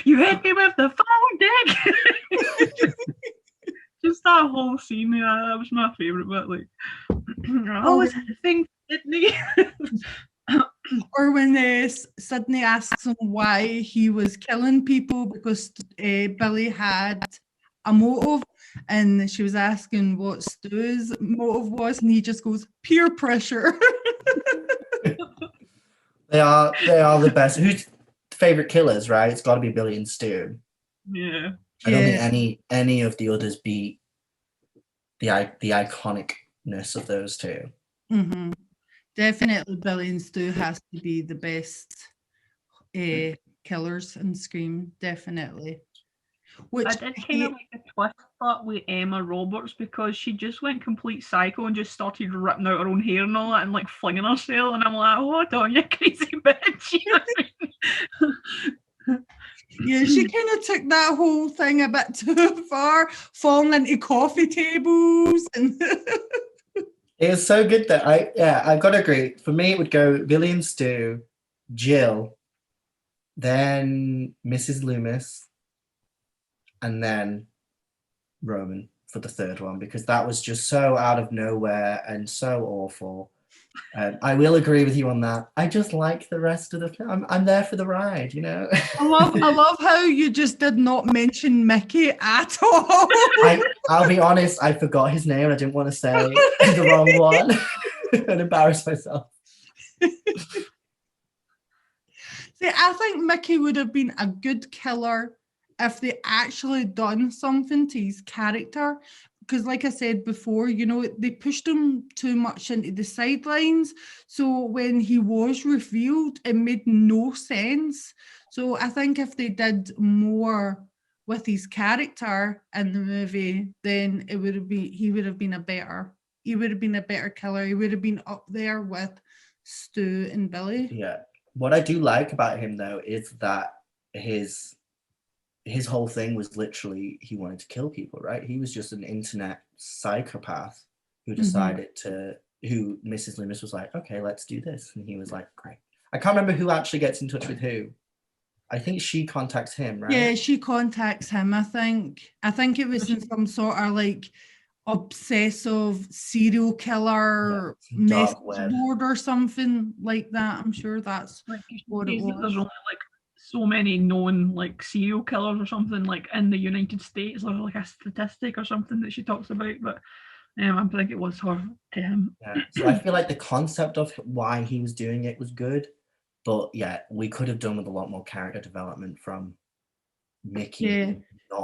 you hit me with the phone, dick. Just that whole scene, yeah, that was my favourite bit. Like, oh, it's a thing, Sydney. Or when Sydney asks him why he was killing people because Billy had a motive, and she was asking what Stu's motive was, and he just goes, peer pressure. They are the best. Who's favorite killers, right? It's got to be Billy and Stu. Yeah. I don't think any of the others beat the iconicness of those two. Mm-hmm. Definitely Billy and Stu has to be the best killers in Scream, definitely. Which I did kind of like the twist that with Emma Roberts, because she just went complete psycho and just started ripping out her own hair and all that and like flinging herself, and I'm like, hold on, you crazy bitch. You know what I mean? Yeah, she kind of took that whole thing a bit too far, falling into coffee tables and It was so good that I've got to agree. For me, it would go Billy and Stu, Jill, then Mrs. Loomis, and then Roman for the third one, because that was just so out of nowhere and so awful. I will agree with you on that. I just like the rest of the film. I'm there for the ride, you know. I love how you just did not mention Mickey at all. I'll be honest, I forgot his name. I didn't want to say the wrong one and embarrass myself. See, I think Mickey would have been a good killer if they actually done something to his character. Because like I said before, you know, they pushed him too much into the sidelines. So when he was revealed, it made no sense. So I think if they did more with his character in the movie, then he would have been a better killer. He would have been up there with Stu and Billy. Yeah. What I do like about him though is that his whole thing was literally he wanted to kill people, right? He was just an internet psychopath who decided who Mrs. Loomis was like, okay, let's do this. And he was like, great. I can't remember who actually gets in touch with who. I think she contacts him, right? Yeah, she contacts him, I think. I think it was in some sort of like obsessive serial killer message board or something like that. I'm sure that's like, what it was. There's only like so many known like serial killers or something like in the United States, or like a statistic or something that she talks about, but I think it was her to him. Yeah. So I feel like the concept of why he was doing it was good, but yeah, we could have done with a lot more character development from Mickey. Yeah,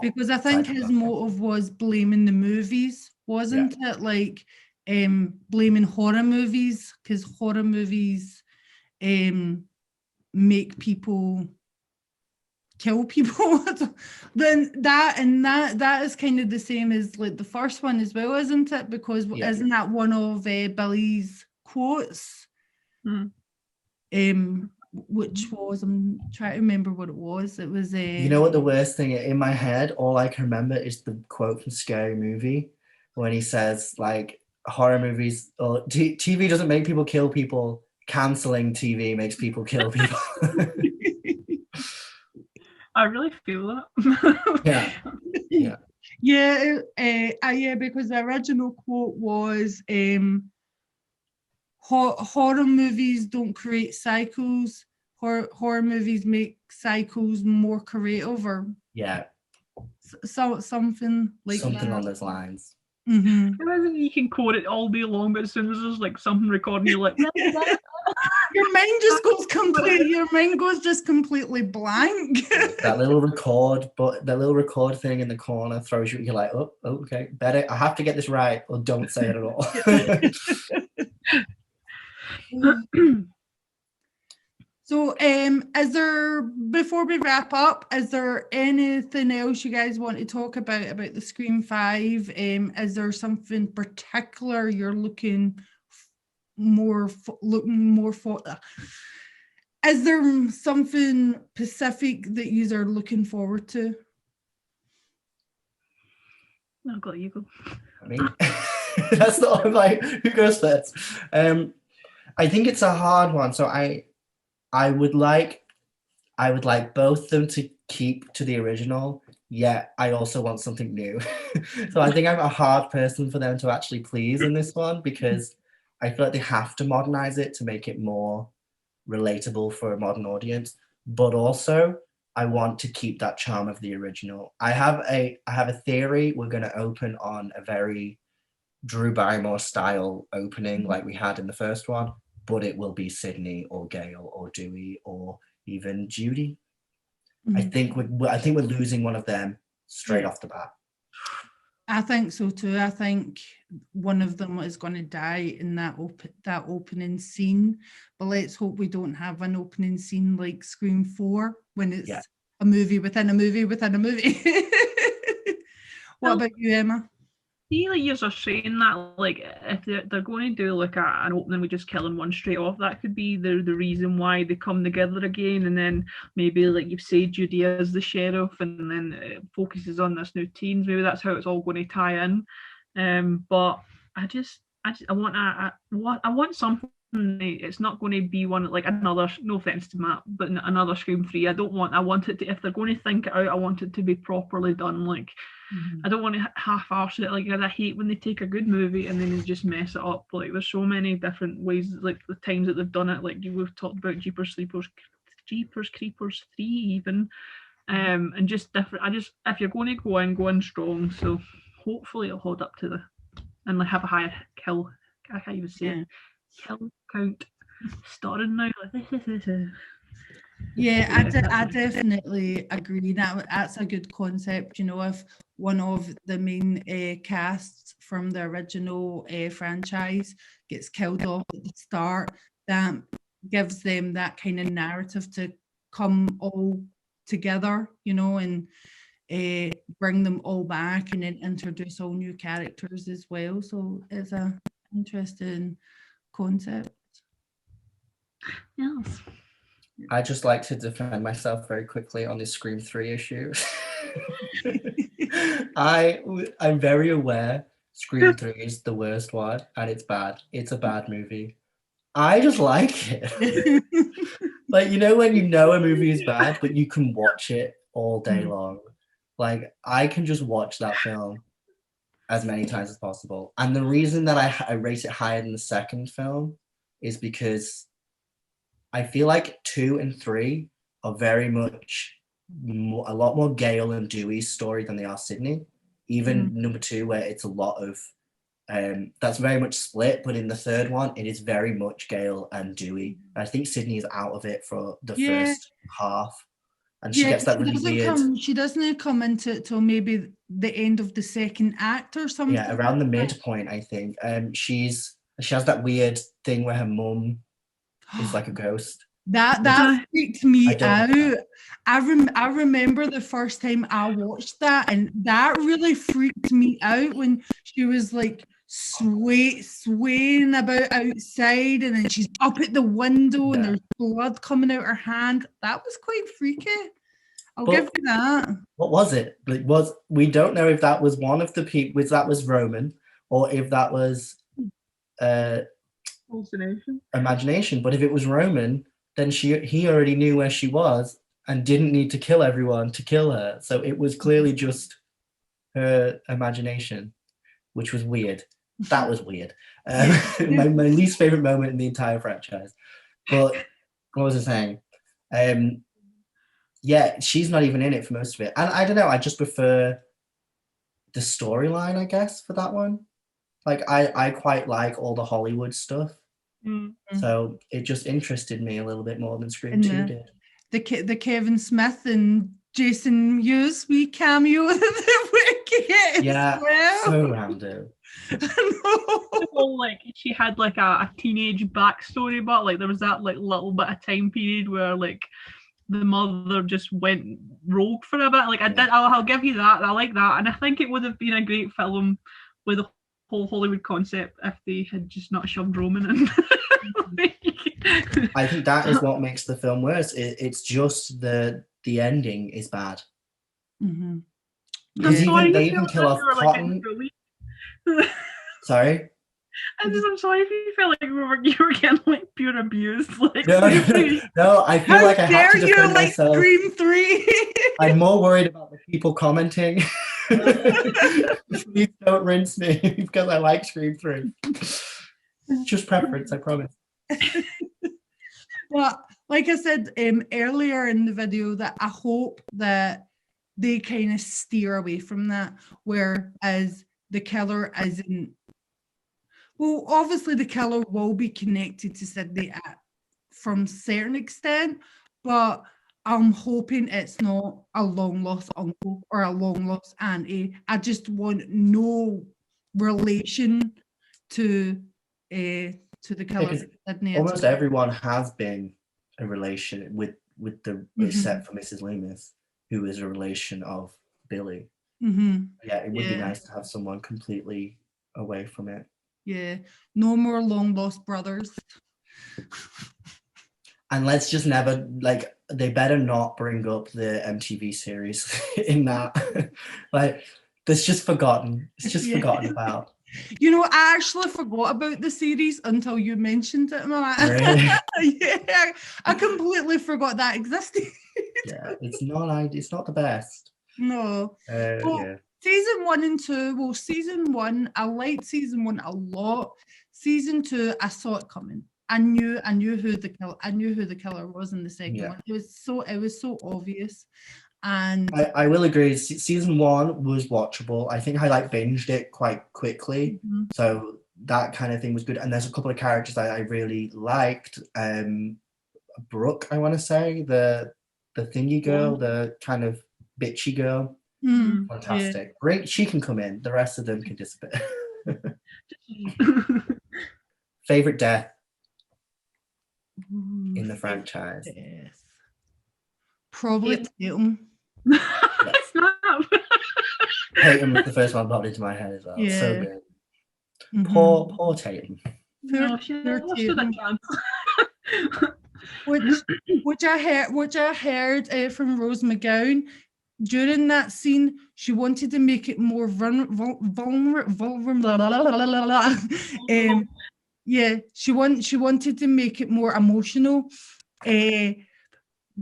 because I think his motive was blaming the movies, wasn't it? Like blaming horror movies, because horror movies make people kill people. Then that is kind of the same as like the first one as well, isn't it? Because isn't that one of Billy's quotes? Which was, I'm trying to remember what it was. It was you know what the worst thing in my head, all I can remember is the quote from Scary Movie when he says like horror movies or TV doesn't make people kill people, canceling TV makes people kill people. I really feel that. Yeah. Yeah. Yeah, because the original quote was horror movies don't create cycles. Horror movies make cycles more creative, or Yeah. something like Something that. on those lines. Mhm. Imagine you can quote it all day long, but as soon as there's like something recording, you're like, Your mind just goes completely. Your mind goes just completely blank. That little record thing in the corner throws you. You're like, oh, okay, better. I have to get this right, or don't say it at all. So, is there, before we wrap up, is there anything else you guys want to talk about the Scream 5? Is there something particular you're looking more for? Is there something specific that you are looking forward to? I've got you go. I mean, that's not, I'm like, who goes first? I think it's a hard one. So I would like both them to keep to the original, yet I also want something new. So I think I'm a hard person for them to actually please in this one, because I feel like they have to modernize it to make it more relatable for a modern audience, but also I want to keep that charm of the original. I have a theory. We're going to open on a very Drew Barrymore style opening like we had in the first one, but it will be Sydney or Gail or Dewey or even Judy. I think we're losing one of them straight off the bat. I think so too. I think one of them is going to die in that opening scene. But let's hope we don't have an opening scene like Scream 4 when it's a movie within a movie within a movie. What about you, Emma? See, like you're saying that, like if they're going to do like an opening with just killing one straight off, that could be the reason why they come together again, and then maybe like you say Judy as the sheriff, and then it focuses on this new teens. Maybe that's how it's all going to tie in. But I want something. It's not going to be one like another. No offense to Matt, but another Scream 3. I want it to. If they're going to think it out, I want it to be properly done. Like. I don't want to half-arse it. Like I hate when they take a good movie and then they just mess it up. Like there's so many different ways, like the times that they've done it. Like we've talked about Jeepers Creepers 3 even, and just different. If you're going to go in strong. So hopefully it'll hold up to and like have a higher kill. I can't even say it. Kill count. Starting now. Yeah, I definitely agree. That's a good concept. You know, if one of the main casts from the original franchise gets killed off at the start, that gives them that kind of narrative to come all together, you know, and bring them all back and then introduce all new characters as well. So it's an interesting concept. Yes. I just like to defend myself very quickly on this Scream 3 issue. I'm very aware Scream 3 is the worst one and it's bad. It's a bad movie. I just like it. Like, you know when you know a movie is bad, but you can watch it all day long. Like, I can just watch that film as many times as possible. And the reason that I rate it higher than the second film is because I feel like 2 and 3 are very much a lot more Gail and Dewey's story than they are Sydney. Even number 2, where it's a lot of that's very much split, but in the third one, it is very much Gail and Dewey. I think Sydney is out of it for the first half, and she gets that really weird. She doesn't come into it till maybe the end of the second act or something. Yeah, around the midpoint, I think. She has that weird thing where her mum is like a ghost. That freaked me out. I remember the first time I watched that, and that really freaked me out when she was like swaying about outside, and then she's up at the window and there's blood coming out her hand. That was quite freaky. I'll give you that. What was it? We don't know if that was one of the people, if that was Roman, or if that was imagination. But if it was Roman, then he already knew where she was, and didn't need to kill everyone to kill her. So it was clearly just her imagination, which was weird. That was weird. My least favorite moment in the entire franchise. But what was I saying? Yeah, she's not even in it for most of it. And I don't know, I just prefer the storyline, I guess, for that one. Like, I quite like all the Hollywood stuff. So it just interested me a little bit more than Scream 2 did. The Kevin Smith and Jason Mewes wee cameo that we get Yeah, as well. so random. Well, like she had like a teenage backstory, but like there was that like little bit of time period where like the mother just went rogue for a bit. Like I'll give you that. I like that, and I think it would have been a great film with the whole Hollywood concept if they had just not shoved Roman in. I think that is what makes the film worse. It's just the ending is bad. Mm-hmm. They even kill off Cotton. Sorry? I'm sorry if you feel like you were getting like pure abused. Like, no, I feel like I have to defend myself. Scream 3? I'm more worried about the people commenting. Please don't rinse me because I like Scream 3. Just preference, I promise. Well, like I said earlier in the video, that I hope that they kind of steer away from that, whereas the killer isn't. Well, obviously the killer will be connected to Sydney from a certain extent, but I'm hoping it's not a long lost uncle or a long lost auntie. I just want no relation to the killer. Sydney almost everyone has been a relation with the except for Mrs. Loomis, who is a relation of Billy. Yeah, it would be nice to have someone completely away from it. Yeah, no more long lost brothers. And let's just never, like, they better not bring up the MTV series in that. Like, that's just forgotten. It's just forgotten about. You know, I actually forgot about the series until you mentioned it. Really? Yeah, I completely forgot that existed. Yeah, it's not the best. No. Yeah. Season 1 and 2. Well, season 1, I liked season 1 a lot. Season 2, I saw it coming. I knew who the killer was in the second one. It was so obvious. And I will agree. Season 1 was watchable. I think I binged it quite quickly, so that kind of thing was good. And there's a couple of characters I really liked. Brooke, I want to say, the thingy girl, the kind of bitchy girl. Fantastic. Yeah. Great. She can come in. The rest of them can disappear. Favorite death in the franchise? Death. Probably Tatum. It's not. Tatum was the first one popped into my head as well. Yeah. So good. Poor Tatum. No, she stood a chance. Which I heard from Rose McGowan. During that scene, she wanted to make it more vulnerable. She wanted to make it more emotional,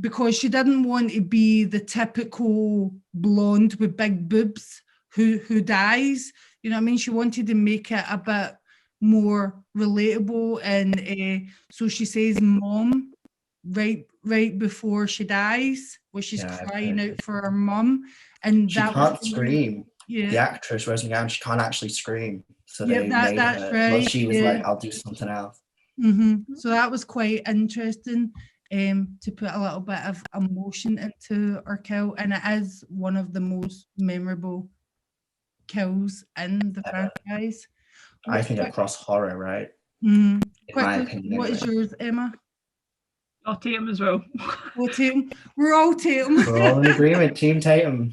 because she didn't want to be the typical blonde with big boobs who dies. You know what I mean? She wanted to make it a bit more relatable, and so she says "mom" right before she dies, where she's crying out for her mum, and she can't scream. The actress Rose McGowan, she can't actually scream, so they made her. Right. Well, she was like, "I'll do something else." So that was quite interesting, to put a little bit of emotion into her kill, and it is one of the most memorable kills in the franchise. I think across horror, right? In my opinion, what is yours, Emma? Oh, Tatum as well. Well, Tatum. We're all Tatum. We're all in agreement. Team Tatum.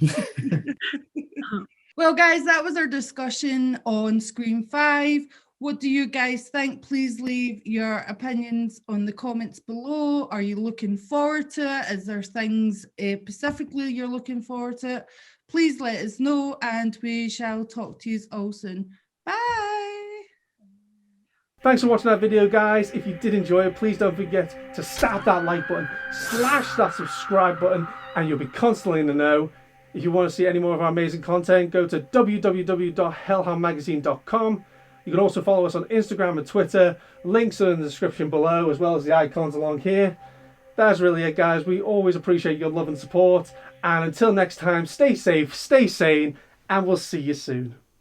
Well, guys, that was our discussion on Scream 5. What do you guys think? Please leave your opinions on the comments below. Are you looking forward to it? Is there things specifically you're looking forward to? Please let us know, and we shall talk to you all soon. Bye. Thanks for watching that video, guys. If you did enjoy it, please don't forget to stab that like button, slash that subscribe button, and you'll be constantly in the know. If you want to see any more of our amazing content, go to www.hellhoundmagazine.com. You can also follow us on Instagram and Twitter. Links are in the description below, as well as the icons along here. That's really it, guys. We always appreciate your love and support. And until next time, stay safe, stay sane, and we'll see you soon.